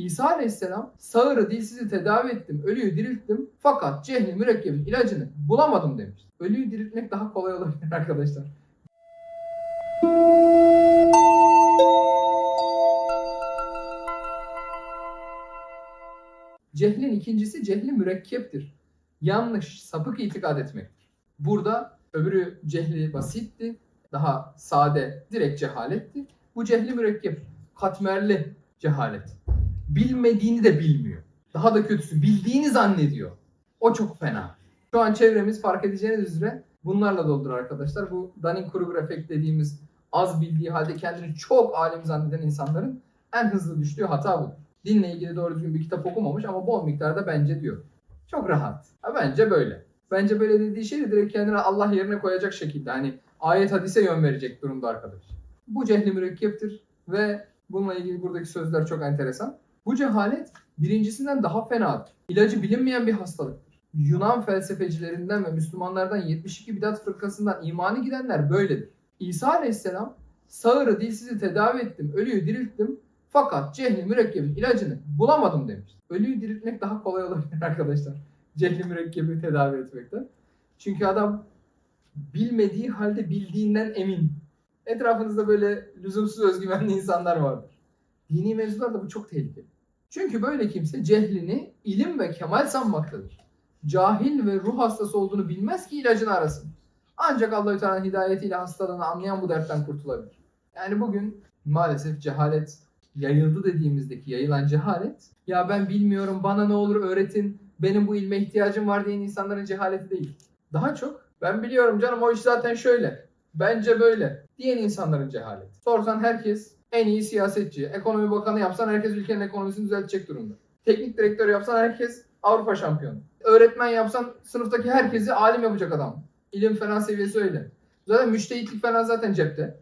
İsa Aleyhisselam sağırı dilsizi tedavi ettim, ölüyü dirilttim fakat cehli mürekkebin ilacını bulamadım demiş. Ölüyü diriltmek daha kolay olabilir arkadaşlar. Cehlin ikincisi cehli mürekkeptir. Yanlış, sapık itikad etmektir. Burada öbürü cehli basitti, daha sade, direkt cehaletti. Bu cehli mürekkep, katmerli cehalet. Bilmediğini de bilmiyor. Daha da kötüsü bildiğini zannediyor. O çok fena. Şu an çevremiz fark edeceğiniz üzere bunlarla doldur arkadaşlar. Bu Dunning-Kruger efekt dediğimiz az bildiği halde kendini çok alim zanneden insanların en hızlı düştüğü hata bu. Dinle ilgili doğru düzgün bir kitap okumamış ama bol miktarda bence diyor. Çok rahat. Bence böyle. Bence böyle dediği şey de direkt kendine Allah yerine koyacak şekilde. Hani ayet hadise yön verecek durumda arkadaş. Bu cehli mürekkeptir ve bununla ilgili buradaki sözler çok enteresan. Bu cehalet birincisinden daha fenadır. İlacı bilinmeyen bir hastalıktır. Yunan felsefecilerinden ve Müslümanlardan 72 bidat fırkasından imanı gidenler böyledir. İsa Aleyhisselam sağırı dilsizi tedavi ettim, ölüyü dirilttim fakat cehli mürekkebin ilacını bulamadım demiş. Ölüyü diriltmek daha kolay olabilir arkadaşlar. Cehli mürekkebi tedavi etmekten. Çünkü adam bilmediği halde bildiğinden emin. Etrafınızda böyle lüzumsuz özgüvenli insanlar vardır. Dini mevzularda bu çok tehlikeli. Çünkü böyle kimse cehlini ilim ve kemal sanmaktadır. Cahil ve ruh hastası olduğunu bilmez ki ilacını arasın. Ancak Allahü Teala'nın hidayetiyle hastalığını anlayan bu dertten kurtulabilir. Yani bugün maalesef cehalet yayıldı dediğimizdeki yayılan cehalet, ya ben bilmiyorum bana ne olur öğretin, benim bu ilme ihtiyacım var diyen insanların cehaleti değil. Daha çok ben biliyorum canım o iş zaten şöyle, bence böyle diyen insanların cehaleti. Sorsan herkes en iyi siyasetçi, ekonomi bakanı yapsan herkes ülkenin ekonomisini düzeltecek durumda. Teknik direktör yapsan herkes Avrupa şampiyonu. Öğretmen yapsan sınıftaki herkesi alim yapacak adam. İlim falan seviyesi öyle. Zaten müştehitlik falan zaten cepte.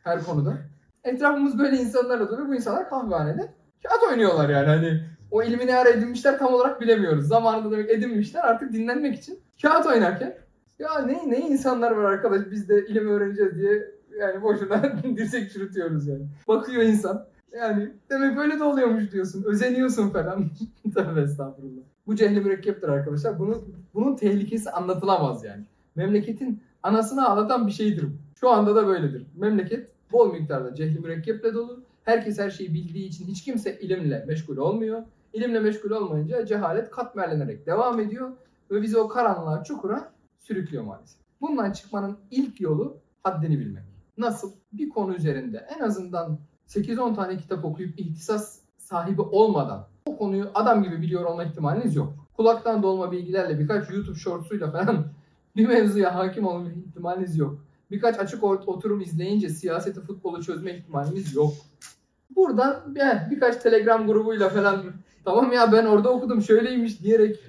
Her konuda. Etrafımız böyle insanlarla dolu. Bu insanlar kahvehanede kağıt oynuyorlar yani. Hani o ilmi ne ara edinmişler tam olarak bilemiyoruz. Zamanında demek edinmişler artık dinlenmek için. Kağıt oynarken ya ne insanlar var arkadaş biz de ilim öğreneceğiz diye yani boşuna dirsek çürütüyoruz yani. Bakıyor insan. Yani demek böyle de oluyormuş diyorsun. Özeniyorsun falan. Tövbe estağfurullah. Bu cehli mürekkeptir arkadaşlar. Bunun tehlikesi anlatılamaz yani. Memleketin anasını ağlatan bir şeydir bu. Şu anda da böyledir. Memleket bol miktarda cehli mürekkeple dolu. Herkes her şeyi bildiği için hiç kimse ilimle meşgul olmuyor. İlimle meşgul olmayınca cehalet katmerlenerek devam ediyor ve bizi o karanlığa, çukura sürüklüyor maalesef. Bundan çıkmanın ilk yolu haddini bilmek. Nasıl? Bir konu üzerinde en azından 8-10 tane kitap okuyup ihtisas sahibi olmadan o konuyu adam gibi biliyor olma ihtimaliniz yok. Kulaktan dolma bilgilerle birkaç YouTube shortsuyla falan bir mevzuya hakim olma ihtimaliniz yok. Birkaç açık oturum izleyince siyaseti, futbolu çözme ihtimalimiz yok. Buradan birkaç Telegram grubuyla falan tamam ya ben orada okudum şöyleymiş diyerek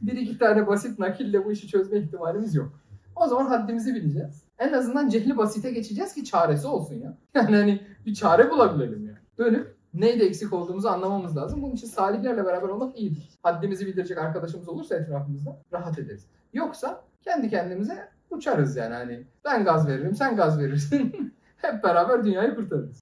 bir iki tane basit nakille bu işi çözme ihtimalimiz yok. O zaman haddimizi bileceğiz. En azından cehli basite geçeceğiz ki çaresi olsun ya. Yani hani bir çare bulabilelim ya. Dönüp neyde eksik olduğumuzu anlamamız lazım. Bunun için salihlerle beraber olmak iyidir. Haddimizi bildirecek arkadaşımız olursa etrafımızda rahat ederiz. Yoksa kendi kendimize uçarız yani hani ben gaz veririm sen gaz verirsin. Hep beraber dünyayı kurtarırız.